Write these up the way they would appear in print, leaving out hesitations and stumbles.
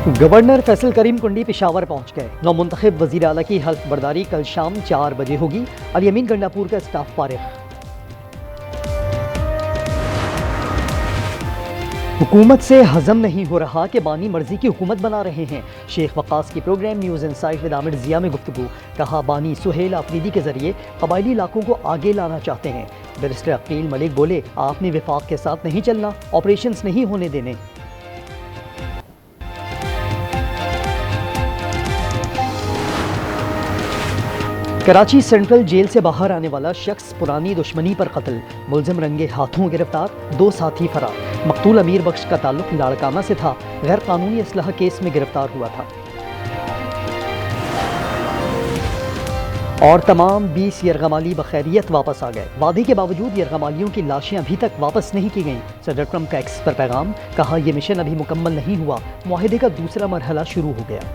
Governor Faisal करीम कुंडी पेशावर पहुंच गए। नौमुंतखब वज़ीर आला की हल्फ बर्दारी कल शाम 4 बजे होगी। अल यमीन गंडापुर का स्टाफ फारिग। हुकूमत से हजम नहीं हो रहा कि बानी मर्जी की हुकूमत बना रहे हैं। शेख वकास की program News Insight with Aamir Zia में गुफ्तगू। कहा, बानी सुहेल आफरीदी के जरिए कबायली इलाकों को आगे लाना चाहते हैं। बैरिस्टर अकील मलिक बोले, आपने विफाक के साथ नहीं चलना, ऑपरेशंस नहीं होने देने। कराची सेंट्रल जेल से बाहर आने वाला शख्स पुरानी दुश्मनी पर कत्ल। मुलजिम रंगे हाथों गिरफ्तार, 2 साथी फरार। मकतूल अमीर बख्श का ताल्लुक लाड़काना से था। गैर कानूनी असलहा केस में गिरफ्तार हुआ था। और तमाम 20 यरगमाली बखैरियत वापस आ गए। वादे के बावजूद यरगमालियों की लाशें अभी तक वापस नहीं की गईं। सदर ट्रंप का एक्स पर पैगाम। कहा, यह मिशन अभी मुकम्मल नहीं हुआ, मुआहिदे का दूसरा मरहला शुरू हो गया।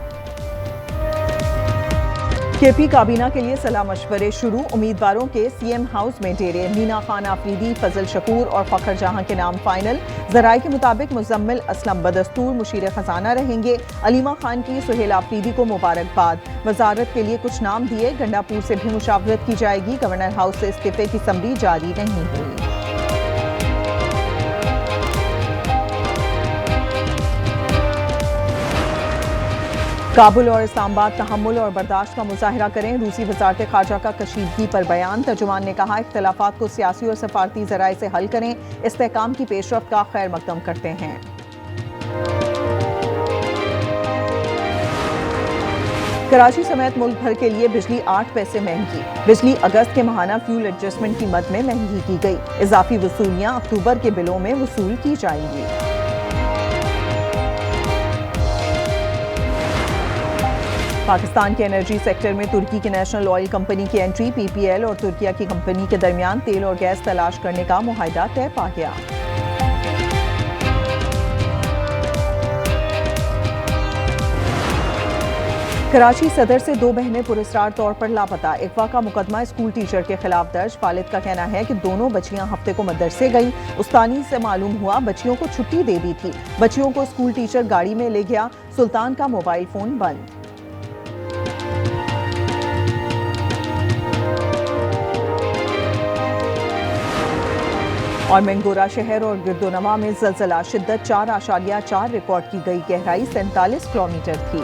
केपी काबीना के लिए सलाह मशवरे शुरू। उम्मीदवारों के सीएम हाउस में डेरे। मीना खान आफरीदी, फजल शकूर और फखर जहां के नाम फाइनल। जराये के मुताबिक मुजम्मिल असलम बदस्तूर मुशीर खजाना रहेंगे। अलीमा खान की सुहेल आफरीदी को मुबारकबाद। वजारत के लिए कुछ नाम दिए। गंडापुर से भी मुशावरत की जाएगी। गवर्नर हाउस से इस्तीफे की समरी जारी नहीं हुई। काबुल और इस्लामाबाद तहम्मुल और बर्दाश्त का मुजाहरा करें। रूसी वजारत खारजा का कशीदगी पर बयान। तर्जुमान ने कहा, इख्तलाफात को सियासी और सफारती जराए से हल करें। इस्तेहकाम की पेशरफ्त का खैर मकदम करते हैं। कराची समेत मुल्क भर के लिए बिजली 8 पैसे महंगी। बिजली अगस्त के माहाना फ्यूल एडजस्टमेंट की मद में महंगी की गई। इजाफी वसूलियां अक्टूबर के बिलों में वसूल की जाएंगी। पाकिस्तान के एनर्जी सेक्टर में तुर्की की नेशनल ऑयल कंपनी की एंट्री। पीपीएल और तुर्किया की कंपनी के दरमियान तेल और गैस तलाश करने का मुआहिदा तय पा गया। कराची सदर से 2 बहनें पुरस्कार तौर पर लापता। अगवा का मुकदमा स्कूल टीचर के खिलाफ दर्ज। वालिद का कहना है कि दोनों बच्चियां हफ्ते को मदरसे गई। उस्तानी से मालूम हुआ बच्चियों को छुट्टी दे दी थी। बच्चियों को स्कूल टीचर गाड़ी में ले गया। सुल्तान का मोबाइल फोन बंद। और मंगोरा शहर और गिरदोनवा में ज़लज़ला। शिद्दत 4.4 रिकॉर्ड की गई। गहराई 47 किलोमीटर थी।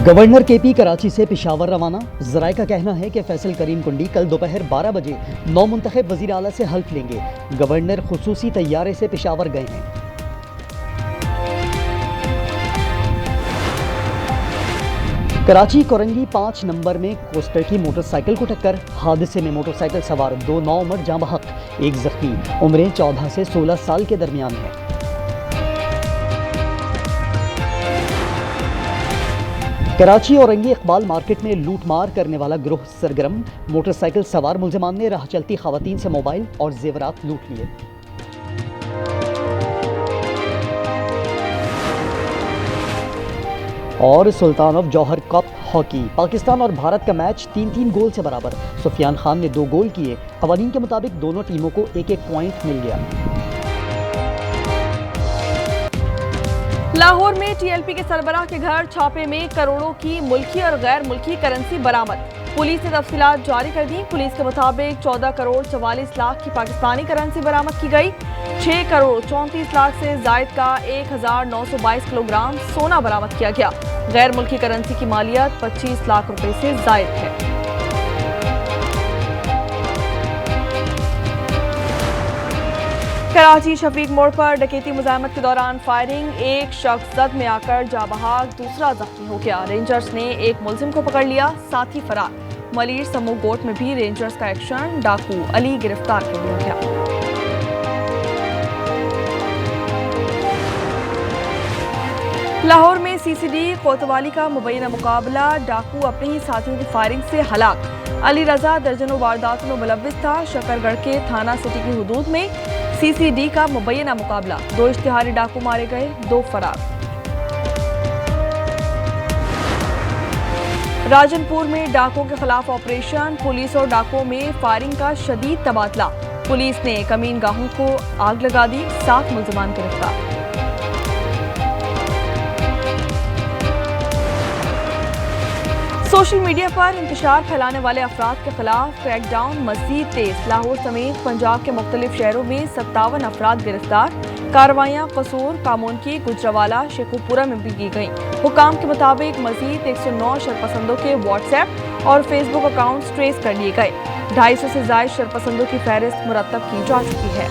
गवर्नर केपी कराची से पेशावर रवाना। जराये का कहना है कि फैसल करीम कुंडी कल दोपहर 12 बजे नौमुंतखब वज़ीर आला से हल्फ लेंगे। गवर्नर खुसूसी तैयारे से पेशावर गए हैं। कराची कोरंगी 5 नंबर में कोस्टर की मोटरसाइकिल को टक्कर। हादसे में मोटरसाइकिल सवार 2 नौउमर जाँ बहक, 1 जख्मी। उम्रें 14 से 16 साल के दरमियान है। कराची औरंगी इकबाल मार्केट में लूटमार करने वाला गिरोह सरगर्म। मोटरसाइकिल सवार मुलजमान ने राह चलती खवातीन से मोबाइल और जेवरात लूट लिए। और Sultan of Johor Cup hockey. Pakistan और भारत का मैच 3-3 गोल से बराबर। सुफियान खान ने 2 गोल किए। कवानीन के मुताबिक दोनों टीमों को 1-1 पॉइंट मिल गया। लाहौर में टीएलपी के सरबराह के घर छापे में करोड़ों की मुल्की और गैर मुल्की करेंसी बरामद। पुलिस ने तफसीलात जारी कर दी। पुलिस के मुताबिक 14 करोड़ 44 लाख की पाकिस्तानी करेंसी बरामद की गई। 6 करोड़ 34 लाख से जायद का 1922 किलोग्राम सोना बरामद किया गया। गैर मुल्की करेंसी की मालियत 25 लाख रुपए से जायद है। कराची शफीक मोड़ पर डकैती मुजाहमत के दौरान फायरिंग। एक शख्स जद में आकर जाबहाक, दूसरा जख्मी हो गया। रेंजर्स ने एक मुलजिम को पकड़ लिया, साथी फरार। मलीर समूह गोट में भी रेंजर्स का एक्शन। डाकू अली गिरफ्तार कर लिया गया। लाहौर में सीसीडी कोतवाली का मुबैना मुकाबला। डाकू अपने ही साथियों की फायरिंग से हलाक। अली रजा दर्जनों वारदातों में मुलव्विस था। शकरगढ़ के थाना सिटी की हुदूद में सीसीडी का मुबैना मुकाबला। 2 इश्तिहारी डाकू मारे गए, 2 फरार। राजनपुर में डाकुओं के खिलाफ ऑपरेशन। पुलिस और डाकुओं में फायरिंग का शदीद तबादला। पुलिस ने कमीन गाहों को आग लगा दी, 7 मुलजमान गिरफ्तार। सोशल मीडिया पर इंतशार फैलाने वाले अफराद के खिलाफ क्रैकडाउन मजीद तेज। लाहौर समेत पंजाब के मुख्तलिफ शहरों में 57 अफराद गिरफ्तार। कार्रवाइयाँ कसूर, कामोनकी, गुजरावाला, शेखुपुरा में भी की गईं। हुकाम के मुताबिक मजीद 109 शरपसंदों के व्हाट्सएप और फेसबुक अकाउंट्स ट्रेस कर लिए गए। 250 से ज्यादा शरपसंदों की फहरिस्त मुरतब की जा चुकी है।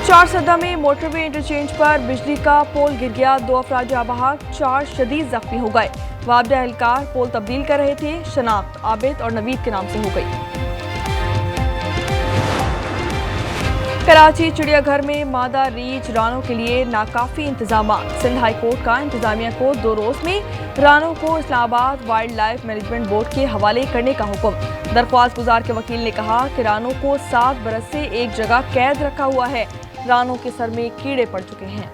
चारसदा में मोटरवे इंटरचेंज पर बिजली का पोल गिर गया, 2 अफराद जाँ बहक, 4 शदीद जख्मी हो गए। वाबदा एहलकार पोल तब्दील कर रहे थे। शनाख्त आबिद और नवीद के नाम से हो गई। कराची चिड़ियाघर में मादा रीछ रानों के लिए नाकाफी इंतजाम। सिंध हाई कोर्ट का इंतजामिया को 2 रोज में रानों को Islamabad wild life management board के हवाले करने का हुक्म। दरख्वास्त गुजार के वकील ने कहा कि रानों को 7 बरस से एक जगह कैद रखा हुआ है। रानों के सर में कीड़े पड़ चुके हैं।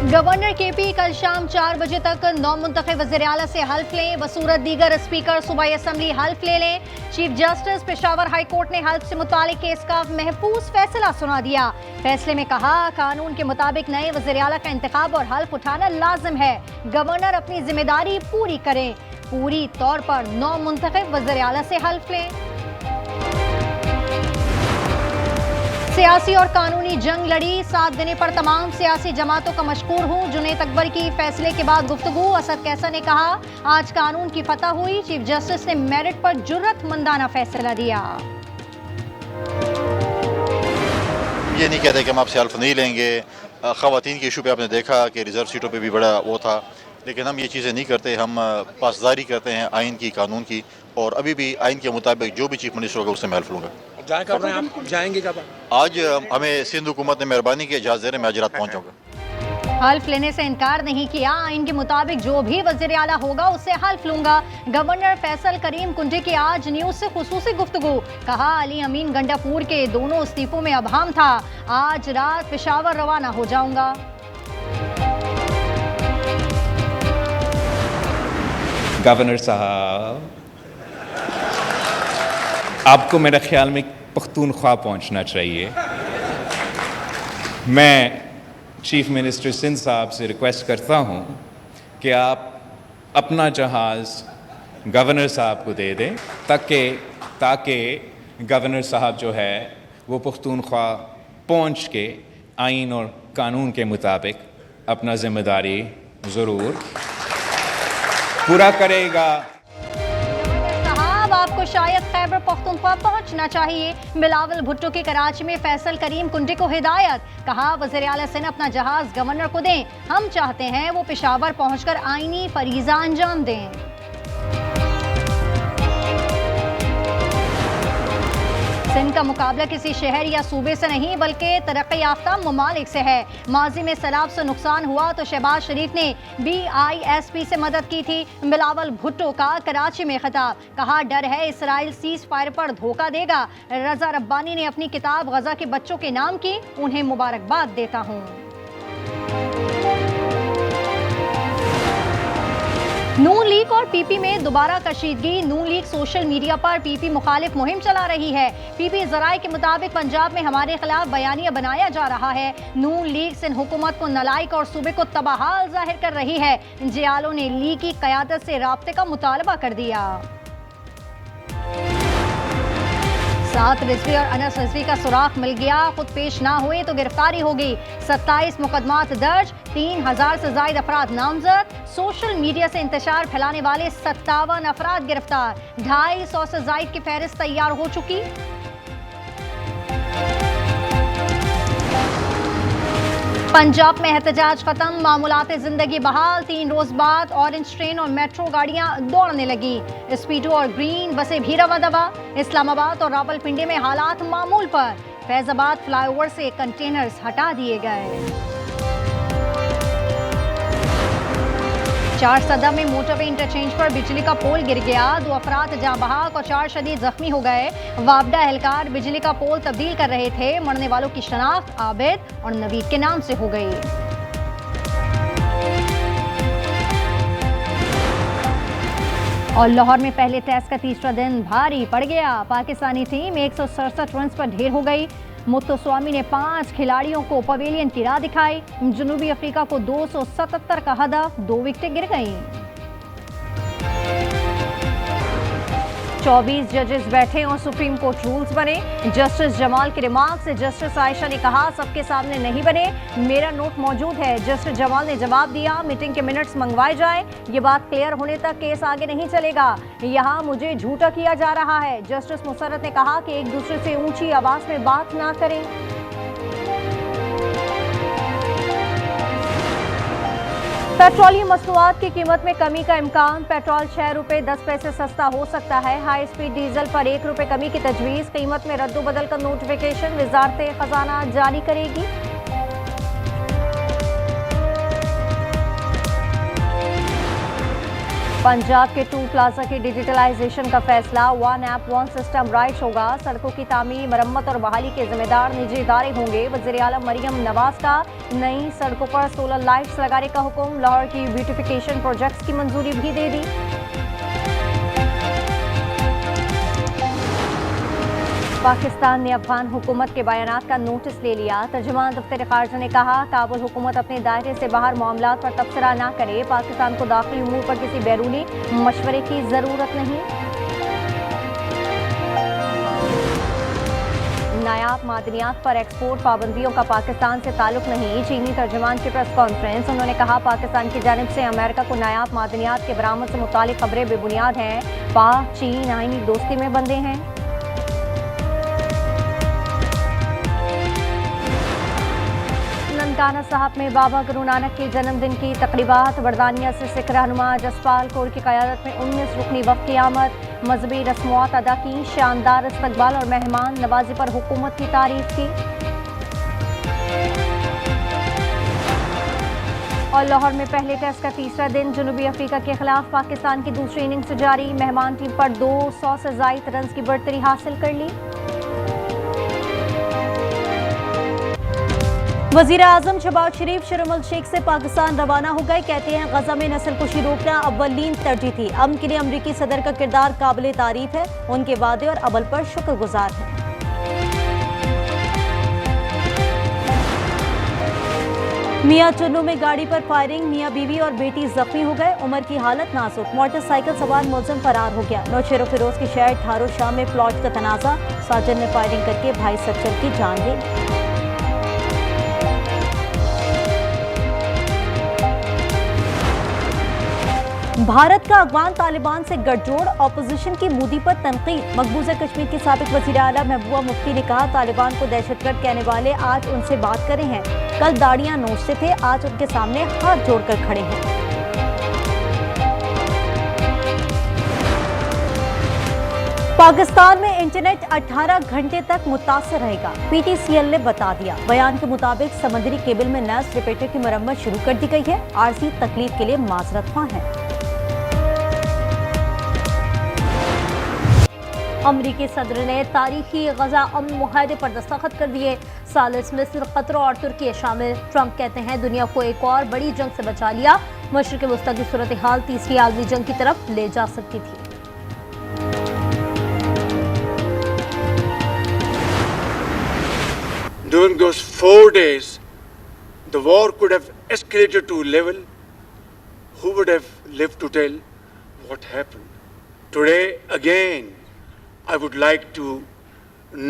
गवर्नर केपी कल शाम 4 बजे तक नौमुंतखब वज़ीर-ए-आला से हल्फ लें। बसूरत दीगर स्पीकर सूबाई असम्बली हल्फ ले लें। Chief justice Peshawar high court ने हल्फ से मुतालिक केस का महफूज फैसला सुना दिया। फैसले में कहा, कानून के मुताबिक नए वज़ीर-ए-आला का इंतखाब और हल्फ उठाना लाजिम है। गवर्नर अपनी जिम्मेदारी पूरी करें। पूरी तौर पर नौमुंतखब वज़ीर-ए-आला से हल्फ लें। सियासी और कानूनी जंग लड़ी, 7 देने पर तमाम सियासी जमातों का मशकूर हूँ। जुनैद अकबर की फैसले के बाद गुफ्तगू। असद कैसा ने कहा, आज कानून की फतह हुई। चीफ जस्टिस ने मेरिट पर जुर्रतमंदाना फैसला दिया। ये नहीं कहते कि हम आपसे हल्फ नहीं लेंगे। ख़वातीन के इशू पे आपने देखा कि रिजर्व सीटों पे भी बड़ा वो था, लेकिन हम ये चीज़ें नहीं करते। हम पासदारी करते हैं आइन की, कानून की, और अभी भी आइन के मुताबिक जो भी चीफ मिनिस्टर होगा उससे मैं हल्फ लूँगा। कब रहे हैं आप? जाएंगे कब? आज हमें सिंध हुकूमत ने मेहरबानी की इजाज़त दे रहे, मैं आज रात पहुँचूँगा। हल्फ लेने से इनकार नहीं किया। आइन के मुताबिक जो भी वज़ीर आला होगा उससे हल्फ लूंगा। गवर्नर फैसल करीम कुंटे की आज न्यूज़ से खुसूसी गुफ्तगू। कहा, अली अमीन गंडापुर के दोनों इस्तीफों में अभाम था। आज रात पेशावर रवाना हो जाऊंगा। गवर्नर साहब, आपको मेरे ख्याल में पख्तूनख्वा पहुंचना चाहिए। मैं चीफ मिनिस्टर सिंध साहब से रिक्वेस्ट करता हूं कि आप अपना जहाज़ गवर्नर साहब को दे दें, ताकि गवर्नर साहब जो है वो पख्तूनख्वा पहुंच के आइन और कानून के मुताबिक अपना जिम्मेदारी ज़रूर पूरा करेगा। आपको शायद खैबर पख्तूनख्वा पहुंचना चाहिए। बिलावल भुट्टो की कराची में फैसल करीम कुंटे को हिदायत। कहा, वज़ीर आला सिंध अपना जहाज गवर्नर को दें। हम चाहते हैं वो पेशावर पहुंचकर आईनी फरीजा अंजाम दें। सिंध का मुकाबला किसी शहर या सूबे से नहीं बल्कि तरक्की याफ्ता ममालिक से है। माजी में सैलाब से नुकसान हुआ तो शहबाज शरीफ ने BISP से मदद की थी। बिलावल भुट्टो का कराची में खिताब। कहा, डर है इसराइल सीज फायर पर धोखा देगा। रजा रब्बानी ने अपनी किताब गजा के बच्चों के नाम की, उन्हें मुबारकबाद देता हूँ। नून लीग और PP में दोबारा कशीदगी। नून लीग सोशल मीडिया पर PP मुखालिफ मुहिम चला रही है। PP ज़राए के मुताबिक पंजाब में हमारे खिलाफ बयानिया बनाया जा रहा है। नून लीग सिंध हुकूमत को नलायक और सूबे को तबाहाल जाहिर कर रही है। जियालों ने लीग की क़यादत से राब्ते का मुतालबा कर दिया। 7 रिजवी और अनस रिजवी का सुराख मिल गया। खुद पेश ना हुए तो गिरफ्तारी होगी। 27 मुकदमात दर्ज, 3000 से ज्यादा अफराद नामजद। सोशल मीडिया से इंतशार फैलाने वाले 57 अफराद गिरफ्तार। 250 से ज्यादा की फहरिस्त तैयार हो चुकी। पंजाब में एहतजाज खत्म, मामूलात जिंदगी बहाल। 3 रोज बाद ऑरेंज ट्रेन और मेट्रो गाड़ियां दौड़ने लगी। स्पीडो और ग्रीन बसें भी रवा दवा। इस्लामाबाद और रावलपिंडी में हालात मामूल पर। फैजाबाद फ्लाईओवर से कंटेनर्स हटा दिए गए। चारसदा में मोटरवे इंटरचेंज पर बिजली का पोल गिर गया। 2 अफराद जाँ बहक और 4 शदीद जख्मी हो गए। वाबदा एहलकार बिजली का पोल तब्दील कर रहे थे। मरने वालों की शनाख्त आबिद और नवीद के नाम से हो गई। और लाहौर में पहले टेस्ट का तीसरा दिन भारी पड़ गया। पाकिस्तानी टीम 167 रन पर ढेर हो गई। मुत्तुस्वामी ने 5 खिलाड़ियों को पवेलियन की राह दिखाई। जनूबी अफ्रीका को 277 का हदफ, 2 विकेटें गिर गईं। 24 जजेस बैठे और सुप्रीम कोर्ट रूल्स बने। जस्टिस जमाल के रिमार्क से जस्टिस आयशा ने कहा, सबके सामने नहीं बने, मेरा नोट मौजूद है। जस्टिस जमाल ने जवाब दिया, मीटिंग के मिनट्स मंगवाए जाएं। ये बात क्लियर होने तक केस आगे नहीं चलेगा। यहाँ मुझे झूठा किया जा रहा है। जस्टिस मुसर्रत ने कहा कि एक दूसरे से ऊंची आवाज में बात ना करें। पेट्रोलियम मसनूआत की कीमत में कमी का इम्कान। पेट्रोल 6 रुपये 10 पैसे सस्ता हो सकता है। हाई स्पीड डीजल पर 1 रुपये कमी की तजवीज़। कीमत में रद्दोबदल का नोटिफिकेशन वजारत खजाना जारी करेगी। पंजाब के टूल प्लाजा की डिजिटलाइजेशन का फैसला। 1 ऐप 1 सिस्टम राइट होगा। सड़कों की तामीर, मरम्मत और बहाली के जिम्मेदार निजी इदारे होंगे। वज़ीर आलम मरियम नवाज का नई सड़कों पर सोलर लाइट्स लगाने का हुक्म। लाहौर की ब्यूटिफिकेशन प्रोजेक्ट्स की मंजूरी भी दे दी। पाकिस्तान ने अफगान हुकूमत के बयानात का नोटिस ले लिया। तर्जुमान दफ्तर खारजा ने कहा, काबुल हुकूमत अपने दायरे से बाहर मामलात पर तबसरा ना करे। पाकिस्तान को दाखिली उमूर पर किसी बैरूनी मशवरे की ज़रूरत नहीं। नायाब मादनियात पर एक्सपोर्ट पाबंदियों का पाकिस्तान से ताल्लुक नहीं। चीनी तर्जुमान की प्रेस कॉन्फ्रेंस। उन्होंने कहा, पाकिस्तान की जानिब से अमेरिका को नायाब मादनियात के बरामद से मुतालिक खबरें बेबुनियाद हैं। पाक चीन आईनी दोस्ती में बंधे हैं। ननकाना साहब में बाबा गुरु नानक के जन्मदिन की तकरीबात। बरदानिया से सिख रहनुमा जसपाल कौर की क़यादत में 19 रुकनी वफ़द की आमद। मजहबी रस्मात अदा की। शानदार इस्तकबाल और मेहमान नवाजी पर हुकूमत की तारीफ की। और लाहौर में पहले टेस्ट का तीसरा दिन। जनूबी अफ्रीका के खिलाफ पाकिस्तान की दूसरी इनिंग्स जारी। मेहमान टीम पर 200 से ज़ायद रन की बढ़तरी हासिल कर ली। वज़ीर आज़म शहबाज शरीफ शर्म अल शेख से पाकिस्तान रवाना हो गए। कहते हैं, गजा में नस्ल कुशी रोकना अव्वलीन तरजीह थी। अमन के लिए अमरीकी सदर का किरदार काबिल तारीफ है। उनके वादे और अमल पर शुक्रगुजार हैं। मियां चुन्नू में गाड़ी पर फायरिंग। मियां बीवी और बेटी जख्मी हो गए। उमर की हालत नाजुक। मोटरसाइकिल सवार मुलजिम फरार हो गया। नौशेरो फिरोज के शहर ठारो शाह में प्लॉट का तनाजा। साजन ने फायरिंग करके भाई सच्चर की जान ली। भारत का अफगान तालिबान से गठजोड़। ऑपोजिशन की मोदी पर तनकीद। मकबूजा कश्मीर की साबिक वज़ीर आला महबूबा मुफ्ती ने कहा, तालिबान को दहशतगर्द कहने वाले आज उनसे बात करे हैं। कल दाढ़ियां नोचते थे, आज उनके सामने हाथ जोड़कर खड़े हैं। पाकिस्तान में इंटरनेट 18 घंटे तक मुतासर रहेगा। PTCL ने बता दिया। बयान के मुताबिक समुद्री केबल में नस रिपीटर की मरम्मत शुरू कर दी गई है। आरजी तकलीफ के लिए माजरत ख्वाह है। अमरीकी सदर ने तारीखी गजा अमन मुआहदे पर दस्तखत कर दिए। सालिस मिस्र, कतर और तुर्की शामिल। ट्रंप कहते हैं, दुनिया को एक और बड़ी जंग से बचा लिया। मशरिक़ वस्ता की सूरत हाल तीसरी आलमी जंग की तरफ ले जा सकती थी। During those 4 days, the war could have escalated to a level. Who would have lived to tell what happened? Today, again, I would like to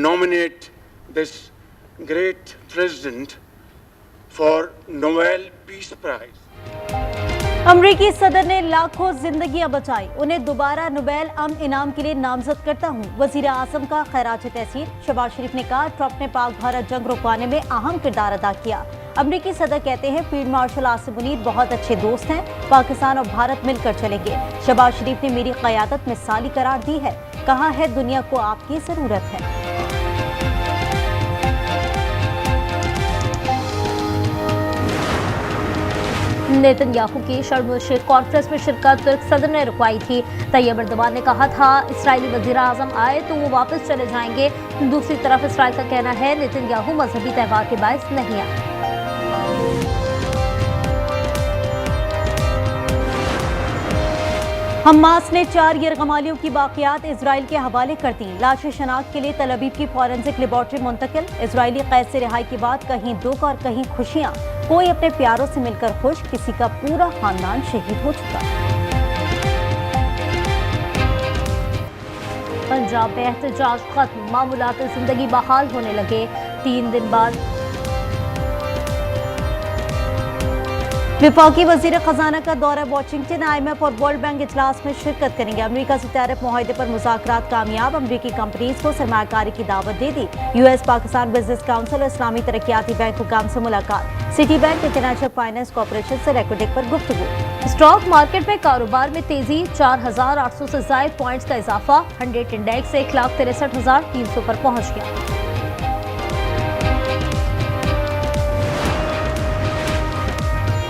nominate this great president for Nobel Peace Prize. अमरीकी सदर ने लाखों जिंदगियां बचाई। उन्हें दोबारा Nobel अमन इनाम के लिए नामजद करता हूँ। वजीर आजम का खैरात तहसीन। शहबाज शरीफ ने कहा, ट्रंप ने पाक भारत जंग रुकवाने में अहम किरदार अदा किया। अमरीकी सदर कहते हैं, फील्ड मार्शल आसिम मुनीर बहुत अच्छे दोस्त हैं। पाकिस्तान और भारत मिलकर चलेंगे। शहबाज शरीफ ने मेरी क़यादत मिसाली करार दी है। कहा है, दुनिया को आपकी जरूरत है। नेतन्याहू की शर्म अल शेख कॉन्फ्रेंस में शिरकत तुर्क सदर ने रुकवाई थी। तैयब एर्दोगान ने कहा था, इस्राएली वज़ीर आज़म आए तो वो वापस चले जाएंगे। दूसरी तरफ इस्राएल का कहना है, नेतन्याहू मजहबी त्यौहार के बायस नहीं आए। हमास ने 4 यरगमालियों की बाकियात इजराइल के हवाले कर दी। लाशें शनाख्त के लिए तल अवीव की फॉरेंसिक लेबॉर्ट्री मुंतकिल। इजरायली कैद से रिहाई के बाद कहीं दुख और कहीं खुशियां। कोई अपने प्यारों से मिलकर खुश, किसी का पूरा खानदान शहीद हो चुका। पंजाब में एहतजाज खत्म, मामूलात जिंदगी बहाल होने लगे। 3 दिन बाद विफाकी वजीर खजाना का दौरा वाशिंगटन। IMF और वर्ल्ड बैंक इजलास में शिरकत करेंगे। अमेरिका से टैरिफ मुआहदे पर मुज़ाकरात कामयाब। अमेरिकी कंपनीज को सरमायाकारी की दावत दे दी। US पाकिस्तान बिजनेस काउंसिल और इस्लामी तरक्याती बैंक हुकाम से मुलाकात। City bank international finance corporation से रेकोडेक पर गुफ्तगू। स्टॉक मार्केट में कारोबार में तेजी, 4,800 से ज़ायद पॉइंट्स का इजाफा। 100 इंडेक्स 1,63,300 पर पहुंच गया।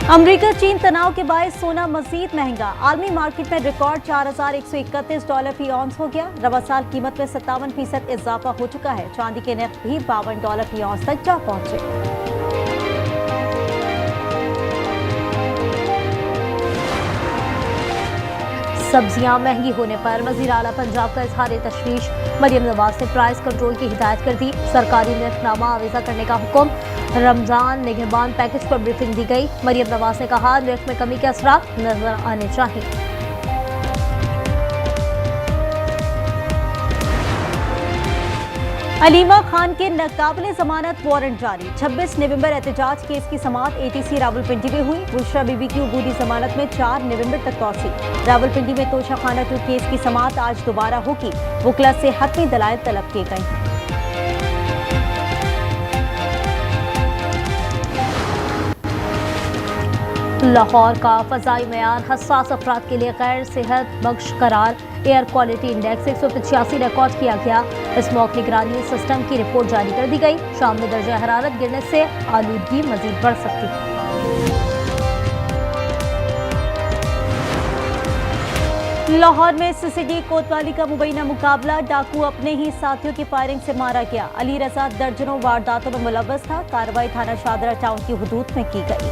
अमेरिका चीन तनाव के बायस सोना मजीद महंगा। आलमी मार्केट में रिकॉर्ड $4,131 फी औंस हो गया। रवा साल कीमत में 57% इजाफा हो चुका है। चांदी के नर्ख भी $52 फी औंस तक जा पहुंचे। सब्जियां महंगी होने पर वज़ीर आला पंजाब का इजहार तशवीश। मरियम नवाज ने प्राइस कंट्रोल की हिदायत कर दी। सरकारी नर्खनामा आवेजा करने का हुक्म। रमजान निगहबान पैकेज पर ब्रीफिंग दी गई। मरियम नवाज ने कहा नर्ख में कमी के असरात नजर आने चाहिए। अलीमा खान के नाकाबिले जमानत वारंट जारी। 26 नवंबर एहतजाज केस की समाअत ATC रावलपिंडी में हुई। बुशरा बीबी की उबूदी जमानत में 4 नवंबर तक तौसी। रावलपिंडी में तोशाखाना 2 केस की समाअत आज दोबारा होगी। वकला से हतमी दलाइल तलब किए गए हैं। लाहौर का फ़ज़ाई मेयार हसास अफराद के लिए गैर सेहत बख्श करार। एयर क्वालिटी इंडेक्स 185 रिकॉर्ड किया गया। स्मॉग निगरानी सिस्टम की रिपोर्ट जारी कर दी गई। शाम में दर्जा हरारत गिरने से आलूदगी मजीद बढ़ सकती है। लाहौर में CCD कोतवाली का मुबैना मुकाबला। डाकू अपने ही साथियों की फायरिंग से मारा गया। अली रजा दर्जनों वारदातों में मुलव्वस था। कार्रवाई थाना शादरा टाउन की हुदूद में की गई।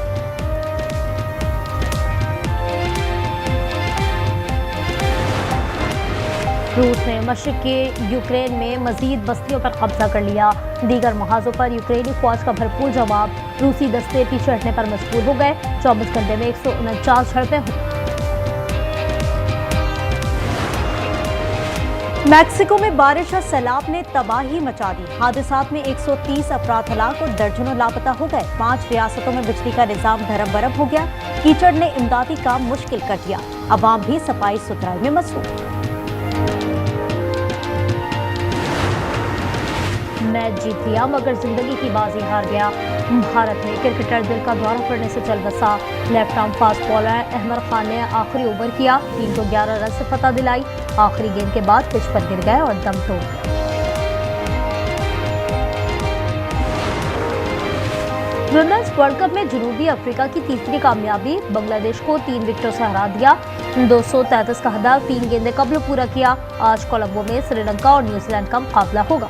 रूस ने मशरिक के यूक्रेन में मजीद बस्तियों पर कब्जा कर लिया। दीगर महाजों पर यूक्रेनी फौज का भरपूर जवाब। रूसी दस्ते पीछे हटने पर मजबूर हो गए। 24 घंटे में 149 झड़पें हुई। मैक्सिको में बारिश और सैलाब ने तबाही मचा दी। हादसात में 130 अफराद हलाक और दर्जनों लापता हो गए। 5 रियासतों में बिजली का निजाम धरम बरम हो गया। कीचड़ ने इमदादी काम मुश्किल कर दिया। अवाम भी सफाई सुथराई में मसरूफ। मैच जीत लिया मगर जिंदगी की बाजी हार गया। भारत में क्रिकेटर दिल का दौरा पड़ने से चल बसा। Left arm fast bowler Ahmad Khan ने आखिरी ओवर किया। टीम को 11 रन से फतह दिलाई। आखिरी गेंद के बाद पिच पर गिर गए और दम तोड़ गए। वुमेन्स वर्ल्ड कप में जनूबी अफ्रीका की तीसरी कामयाबी। बांग्लादेश को 3 विकेटों से हरा दिया। 233 का हदफ 3 गेंदें कबल पूरा किया। आज कोलंबो में श्रीलंका और न्यूजीलैंड का मुकाबला होगा।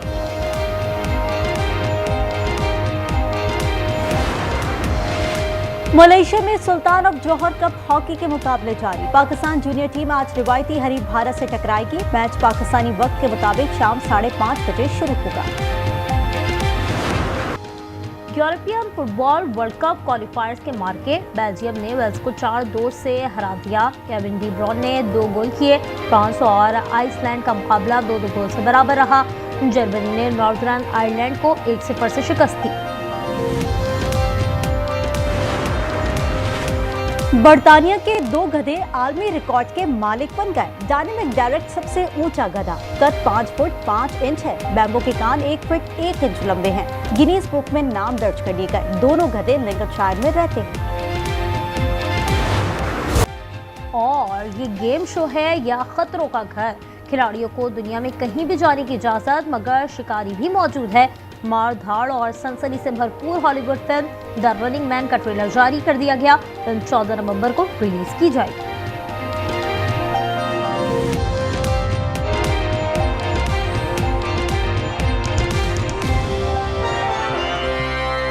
मलेशिया में सुल्तान ऑफ जौहर कप हॉकी के मुकाबले जारी। पाकिस्तान जूनियर टीम आज रिवायती हरीफ भारत से टकराएगी। मैच पाकिस्तानी वक्त के मुताबिक शाम 5:30 बजे शुरू होगा। यूरोपियन फुटबॉल वर्ल्ड कप क्वालिफायर्स के मार्के। बेल्जियम ने वेल्स को 4-2 से हरा दिया। केविन डी ब्रुयने ने 2 गोल किए। फ्रांस और आइसलैंड का मुकाबला 2-2 गोल से बराबर रहा। जर्मनी ने नॉर्दर्न आयरलैंड को 1-0 से शिकस्त दी। बर्तानिया के 2 गधे आलमी रिकॉर्ड के मालिक बन गए। डायनामिक डायरेक्ट सबसे ऊंचा गधा कद 5 फुट 5 इंच है। बैम्बो के कान 1 फुट 1 इंच लंबे हैं। गिनीज बुक में नाम दर्ज कर लिए गए। दोनों गधे लिंकनशायर में रहते हैं। और ये गेम शो है या खतरों का घर। खिलाड़ियों को दुनिया में कहीं भी जाने की इजाजत, मगर शिकारी भी मौजूद है। मार धाड़ और सनसनी से भरपूर Hollywood film the running man का ट्रेलर जारी कर दिया गया। फिल्म 14 नवंबर को रिलीज की जाएगी।